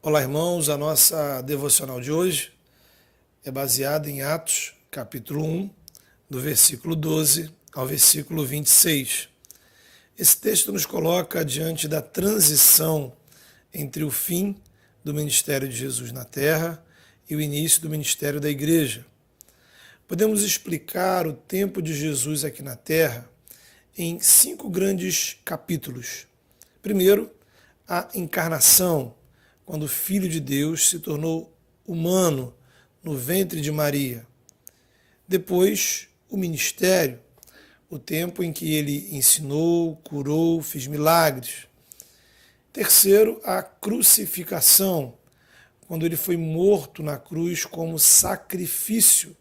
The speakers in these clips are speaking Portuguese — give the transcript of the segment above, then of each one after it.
Olá, irmãos. A nossa devocional de hoje é baseada em Atos, capítulo 1, do versículo 12 ao versículo 26. Esse texto nos coloca diante da transição entre o fim do ministério de Jesus na terra e o início do ministério da igreja. Podemos explicar o tempo de Jesus aqui na terra em 5 grandes capítulos. Primeiro, a encarnação, quando o Filho de Deus se tornou humano no ventre de Maria. Depois, o ministério, o tempo em que ele ensinou, curou, fez milagres. Terceiro, a crucificação, quando ele foi morto na cruz como sacrifício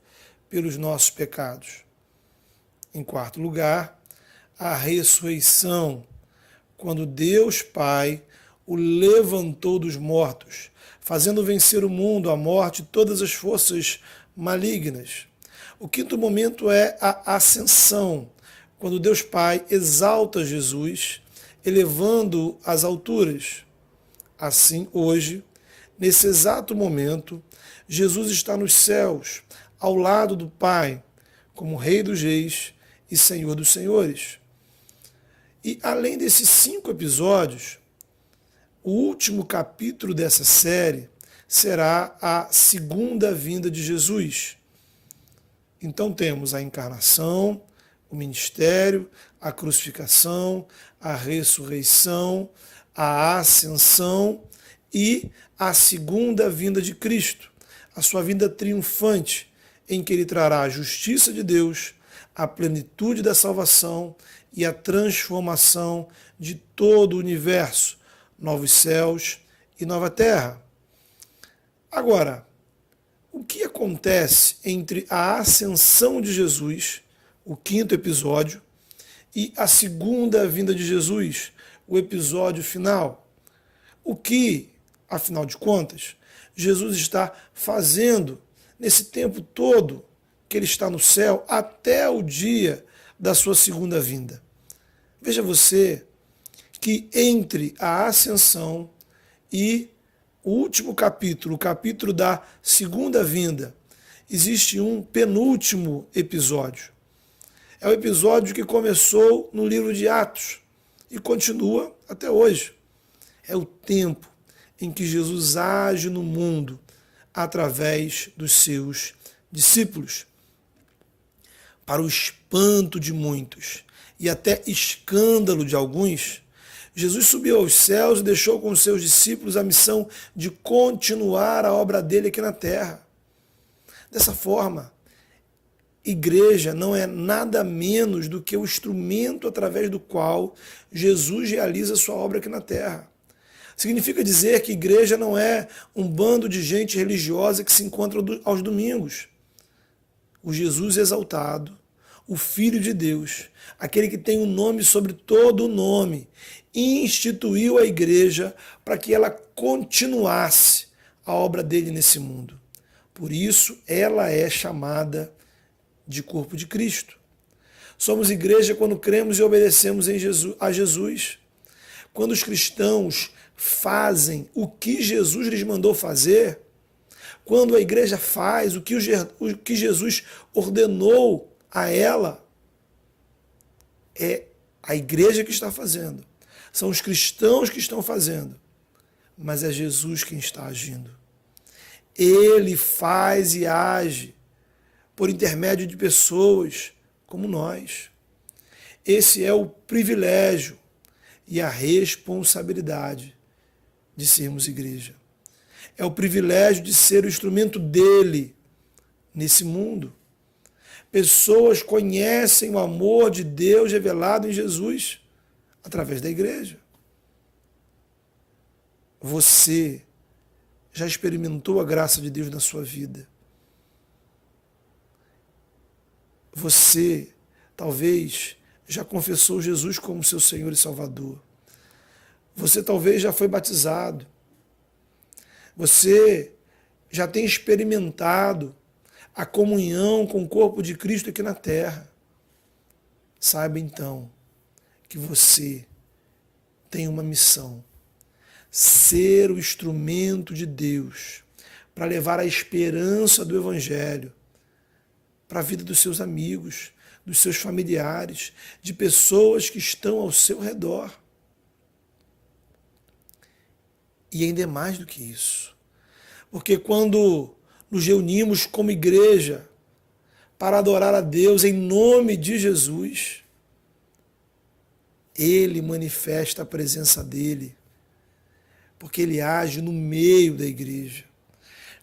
pelos nossos pecados. Em quarto lugar, a ressurreição, quando Deus Pai o levantou dos mortos, fazendo vencer o mundo, a morte e todas as forças malignas. O quinto momento é a ascensão, quando Deus Pai exalta Jesus, elevando-o às alturas. Assim, hoje, nesse exato momento, Jesus está nos céus, ao lado do Pai, como Rei dos Reis e Senhor dos Senhores. E além desses 5 episódios, o último capítulo dessa série será a segunda vinda de Jesus. Então temos a encarnação, o ministério, a crucificação, a ressurreição, a ascensão e a segunda vinda de Cristo, a sua vinda triunfante, em que ele trará a justiça de Deus, a plenitude da salvação e a transformação de todo o universo, novos céus e nova terra. Agora, o que acontece entre a ascensão de Jesus, o quinto episódio, e a segunda vinda de Jesus, o episódio final? O que, afinal de contas, Jesus está fazendo nesse tempo todo que ele está no céu até o dia da sua segunda vinda? Veja você que entre a ascensão e o último capítulo, o capítulo da segunda vinda, existe um penúltimo episódio. É o episódio que começou no livro de Atos e continua até hoje. É o tempo em que Jesus age no mundo através dos seus discípulos. Para o espanto de muitos e até escândalo de alguns, Jesus subiu aos céus e deixou com os seus discípulos a missão de continuar a obra dele aqui na terra. Dessa forma, igreja não é nada menos do que o instrumento através do qual Jesus realiza sua obra aqui na terra. Significa dizer que igreja não é um bando de gente religiosa que se encontra aos domingos. O Jesus exaltado, o Filho de Deus, aquele que tem um nome sobre todo o nome, instituiu a igreja para que ela continuasse a obra dele nesse mundo. Por isso, ela é chamada de corpo de Cristo. Somos igreja quando cremos e obedecemos a Jesus. Quando os cristãos fazem o que Jesus lhes mandou fazer, quando a igreja faz o que Jesus ordenou a ela, é a igreja que está fazendo. São os cristãos que estão fazendo, mas é Jesus quem está agindo. Ele faz e age por intermédio de pessoas como nós. Esse é o privilégio e a responsabilidade de sermos igreja. É o privilégio de ser o instrumento dele nesse mundo. Pessoas conhecem o amor de Deus revelado em Jesus através da igreja. Você já experimentou a graça de Deus na sua vida? Você talvez já confessou Jesus como seu Senhor e Salvador. Você talvez já foi batizado. Você já tem experimentado a comunhão com o corpo de Cristo aqui na terra. Saiba então que você tem uma missão. ser o instrumento de Deus para levar a esperança do Evangelho para a vida dos seus amigos, dos seus familiares, de pessoas que estão ao seu redor. E ainda é mais do que isso. Porque quando nos reunimos como igreja para adorar a Deus em nome de Jesus, Ele manifesta a presença dEle, porque Ele age no meio da igreja.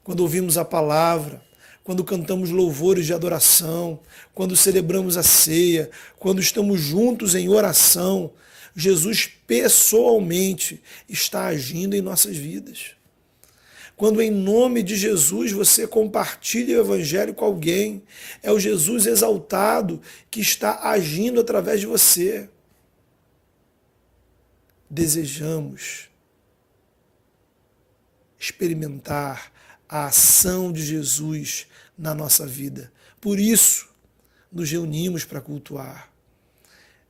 Quando ouvimos a palavra, quando cantamos louvores de adoração, quando celebramos a ceia, quando estamos juntos em oração, Jesus pessoalmente está agindo em nossas vidas. Quando em nome de Jesus você compartilha o Evangelho com alguém, é o Jesus exaltado que está agindo através de você. Desejamos experimentar a ação de Jesus na nossa vida. Por isso, nos reunimos para cultuar.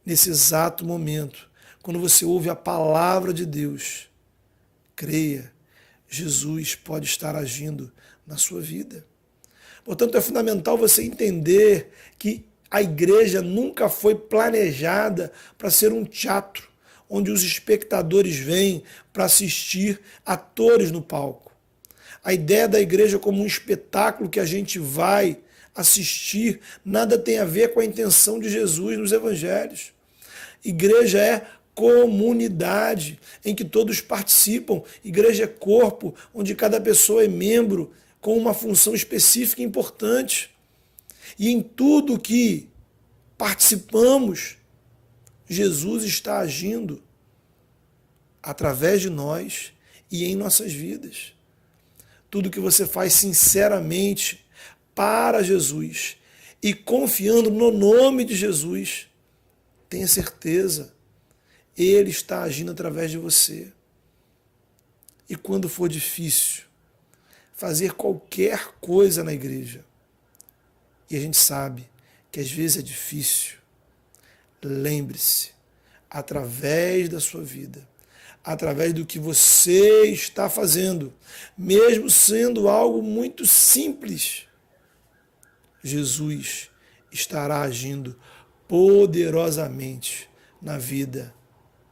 Nesse exato momento, quando você ouve a palavra de Deus, creia, Jesus pode estar agindo na sua vida. Portanto, é fundamental você entender que a igreja nunca foi planejada para ser um teatro, onde os espectadores vêm para assistir atores no palco. A ideia da igreja como um espetáculo que a gente vai assistir nada tem a ver com a intenção de Jesus nos evangelhos. Igreja é comunidade em que todos participam. Igreja é corpo, onde cada pessoa é membro com uma função específica e importante. E em tudo que participamos, Jesus está agindo através de nós e em nossas vidas. Tudo que você faz sinceramente para Jesus e confiando no nome de Jesus, tenha certeza, Ele está agindo através de você. E quando for difícil fazer qualquer coisa na igreja, e a gente sabe que às vezes é difícil, lembre-se, através da sua vida, através do que você está fazendo, mesmo sendo algo muito simples, Jesus estará agindo poderosamente na vida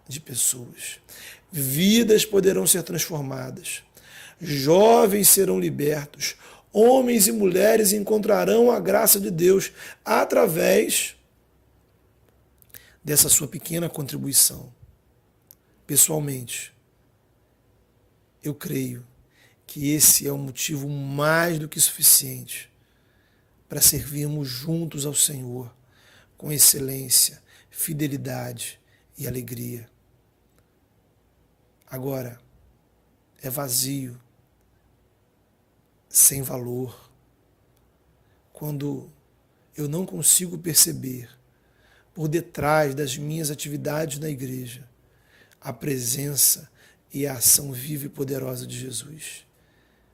de pessoas. Vidas poderão ser transformadas, jovens serão libertos, homens e mulheres encontrarão a graça de Deus através dessa sua pequena contribuição. Pessoalmente, eu creio que esse é um motivo mais do que suficiente para servirmos juntos ao Senhor com excelência, fidelidade e alegria. Agora, é vazio, sem valor, quando eu não consigo perceber, por detrás das minhas atividades na igreja, a presença e a ação viva e poderosa de Jesus.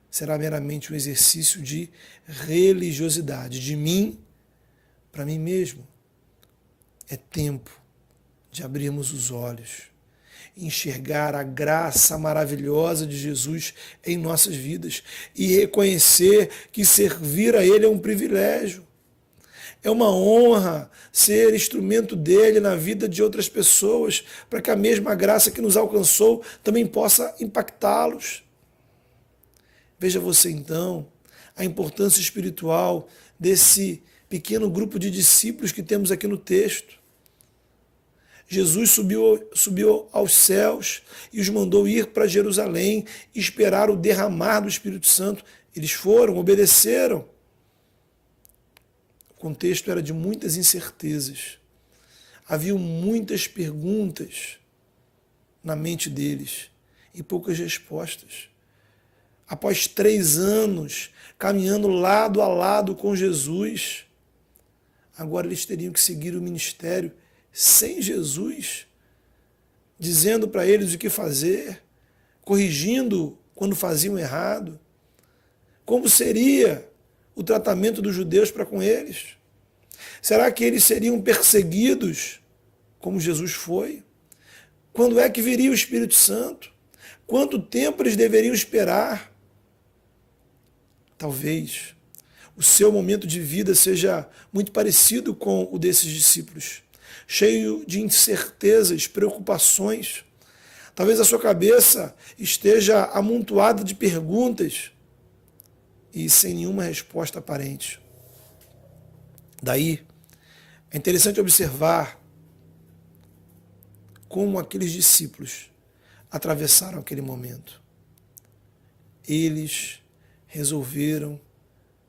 Será meramente um exercício de religiosidade, de mim para mim mesmo. É tempo de abrirmos os olhos, enxergar a graça maravilhosa de Jesus em nossas vidas e reconhecer que servir a Ele é um privilégio. É uma honra ser instrumento dele na vida de outras pessoas, para que a mesma graça que nos alcançou também possa impactá-los. Veja você então a importância espiritual desse pequeno grupo de discípulos que temos aqui no texto. Jesus subiu aos céus e os mandou ir para Jerusalém e esperar o derramar do Espírito Santo. Eles foram, obedeceram. O contexto era de muitas incertezas. Havia muitas perguntas na mente deles e poucas respostas. Após 3 anos caminhando lado a lado com Jesus, agora eles teriam que seguir o ministério sem Jesus, dizendo para eles o que fazer, corrigindo quando faziam errado. Como seria o tratamento dos judeus para com eles? Será que eles seriam perseguidos como Jesus foi? Quando é que viria o Espírito Santo? Quanto tempo eles deveriam esperar? Talvez o seu momento de vida seja muito parecido com o desses discípulos, cheio de incertezas, preocupações. Talvez a sua cabeça esteja amontoada de perguntas e sem nenhuma resposta aparente. Daí, é interessante observar como aqueles discípulos atravessaram aquele momento. Eles resolveram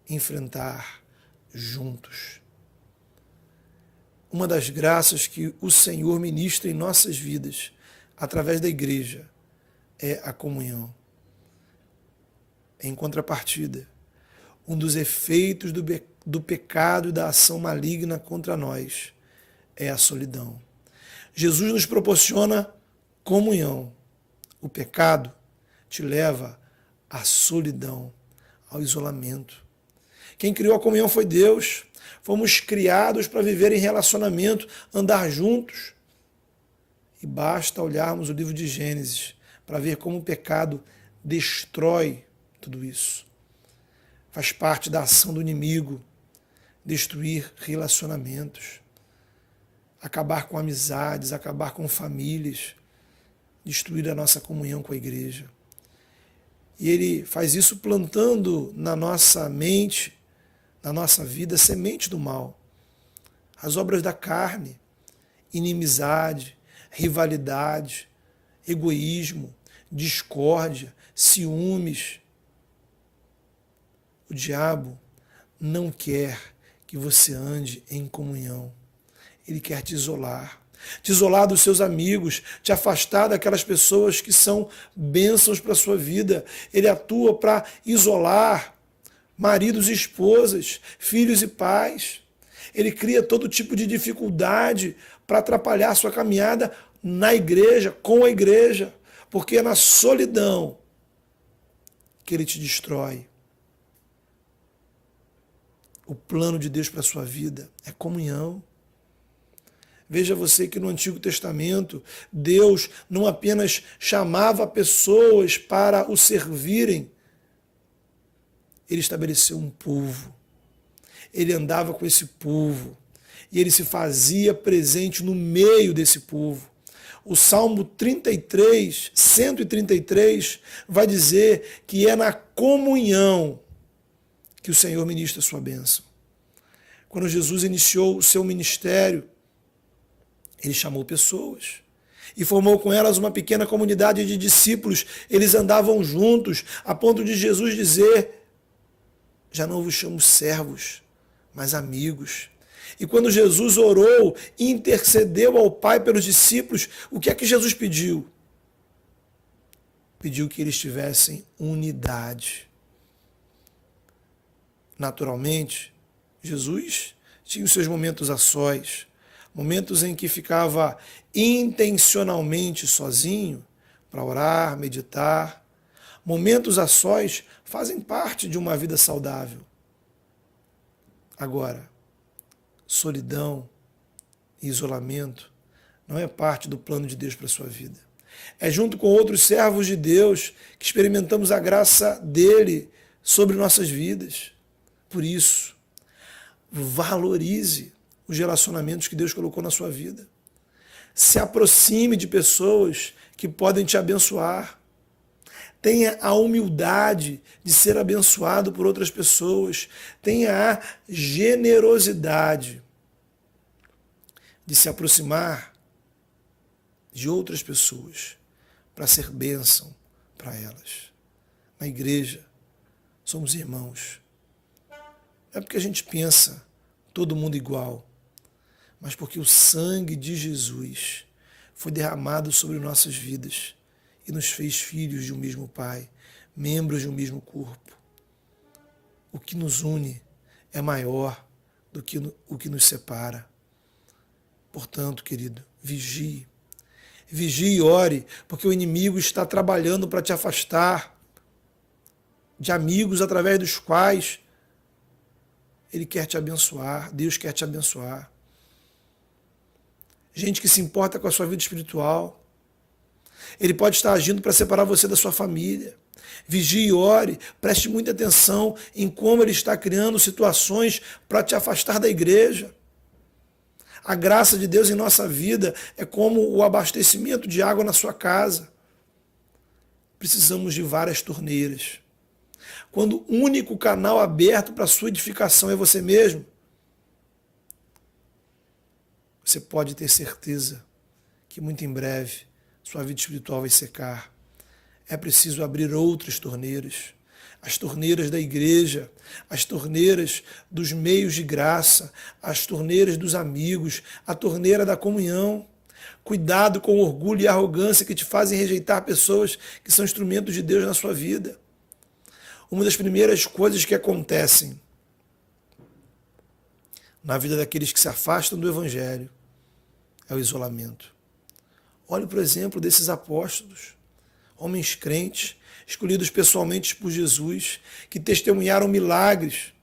enfrentar juntos. Uma das graças que o Senhor ministra em nossas vidas, através da igreja, é a comunhão. Em contrapartida, um dos efeitos do pecado e da ação maligna contra nós é a solidão. Jesus nos proporciona comunhão. O pecado te leva à solidão, ao isolamento. Quem criou a comunhão foi Deus. Fomos criados para viver em relacionamento, andar juntos. E basta olharmos o livro de Gênesis para ver como o pecado destrói tudo isso. Faz parte da ação do inimigo destruir relacionamentos, acabar com amizades, acabar com famílias, destruir a nossa comunhão com a igreja. E ele faz isso plantando na nossa mente, na nossa vida, semente do mal. As obras da carne, inimizade, rivalidade, egoísmo, discórdia, ciúmes. O diabo não quer que você ande em comunhão. Ele quer te isolar dos seus amigos, te afastar daquelas pessoas que são bênçãos para a sua vida. Ele atua para isolar maridos e esposas, filhos e pais. Ele cria todo tipo de dificuldade para atrapalhar a sua caminhada na igreja, com a igreja, porque é na solidão que ele te destrói. O plano de Deus para a sua vida é comunhão. Veja você que no Antigo Testamento, Deus não apenas chamava pessoas para o servirem, ele estabeleceu um povo. Ele andava com esse povo e ele se fazia presente no meio desse povo. O Salmo 33, 133, vai dizer que é na comunhão que o Senhor ministra a sua bênção. Quando Jesus iniciou o seu ministério, ele chamou pessoas e formou com elas uma pequena comunidade de discípulos. Eles andavam juntos, a ponto de Jesus dizer: já não vos chamo servos, mas amigos. E quando Jesus orou e intercedeu ao Pai pelos discípulos, o que é que Jesus pediu? Pediu que eles tivessem unidade. Naturalmente, Jesus tinha os seus momentos a sós, momentos em que ficava intencionalmente sozinho para orar, meditar. Momentos a sós fazem parte de uma vida saudável. Agora, solidão e isolamento não é parte do plano de Deus para a sua vida. É junto com outros servos de Deus que experimentamos a graça dele sobre nossas vidas. Por isso, valorize os relacionamentos que Deus colocou na sua vida. Se aproxime de pessoas que podem te abençoar. Tenha a humildade de ser abençoado por outras pessoas. Tenha a generosidade de se aproximar de outras pessoas para ser bênção para elas. Na igreja, somos irmãos. Não é porque a gente pensa todo mundo igual, mas porque o sangue de Jesus foi derramado sobre nossas vidas e nos fez filhos de um mesmo Pai, membros de um mesmo corpo. O que nos une é maior do que o que nos separa. Portanto, querido, vigie. Vigie e ore, porque o inimigo está trabalhando para te afastar de amigos através dos quais ele quer te abençoar, Deus quer te abençoar. Gente que se importa com a sua vida espiritual. Ele pode estar agindo para separar você da sua família. Vigie e ore, preste muita atenção em como ele está criando situações para te afastar da igreja. A graça de Deus em nossa vida é como o abastecimento de água na sua casa. Precisamos de várias torneiras. Quando o único canal aberto para a sua edificação é você mesmo, você pode ter certeza que muito em breve sua vida espiritual vai secar. É preciso abrir outras torneiras. As torneiras da igreja, as torneiras dos meios de graça, as torneiras dos amigos, a torneira da comunhão. Cuidado com o orgulho e a arrogância que te fazem rejeitar pessoas que são instrumentos de Deus na sua vida. Uma das primeiras coisas que acontecem na vida daqueles que se afastam do Evangelho é o isolamento. Olhe, por exemplo, desses apóstolos, homens crentes, escolhidos pessoalmente por Jesus, que testemunharam milagres,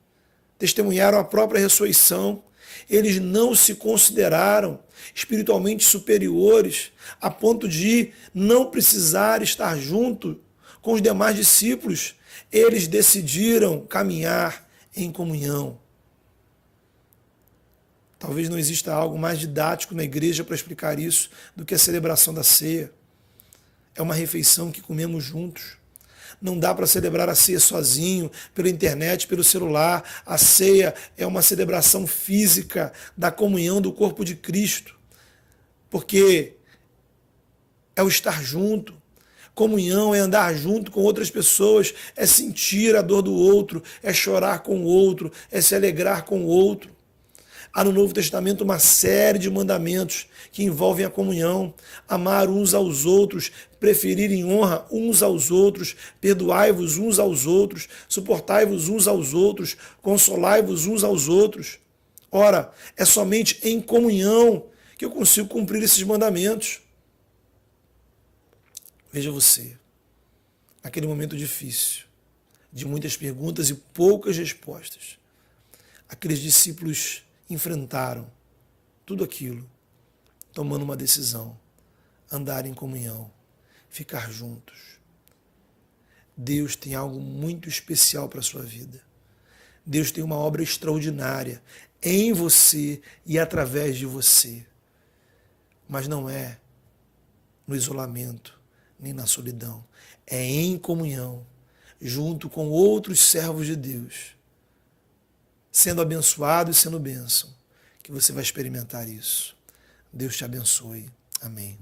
testemunharam a própria ressurreição. Eles não se consideraram espiritualmente superiores a ponto de não precisar estar junto com os demais discípulos. Eles decidiram caminhar em comunhão. Talvez não exista algo mais didático na igreja para explicar isso do que a celebração da ceia. É uma refeição que comemos juntos. Não dá para celebrar a ceia sozinho, pela internet, pelo celular. A ceia é uma celebração física da comunhão do corpo de Cristo. Porque é o estar junto. Comunhão é andar junto com outras pessoas, é sentir a dor do outro, é chorar com o outro, é se alegrar com o outro. Há no Novo Testamento uma série de mandamentos que envolvem a comunhão, amar uns aos outros, preferir em honra uns aos outros, perdoai-vos uns aos outros, suportai-vos uns aos outros, consolai-vos uns aos outros. Ora, é somente em comunhão que eu consigo cumprir esses mandamentos. Veja você, aquele momento difícil, de muitas perguntas e poucas respostas. Aqueles discípulos enfrentaram tudo aquilo, tomando uma decisão, andar em comunhão, ficar juntos. Deus tem algo muito especial para a sua vida. Deus tem uma obra extraordinária em você e através de você. Mas não é no isolamento, nem na solidão. É em comunhão, junto com outros servos de Deus, sendo abençoado e sendo bênção, que você vai experimentar isso. Deus te abençoe. Amém.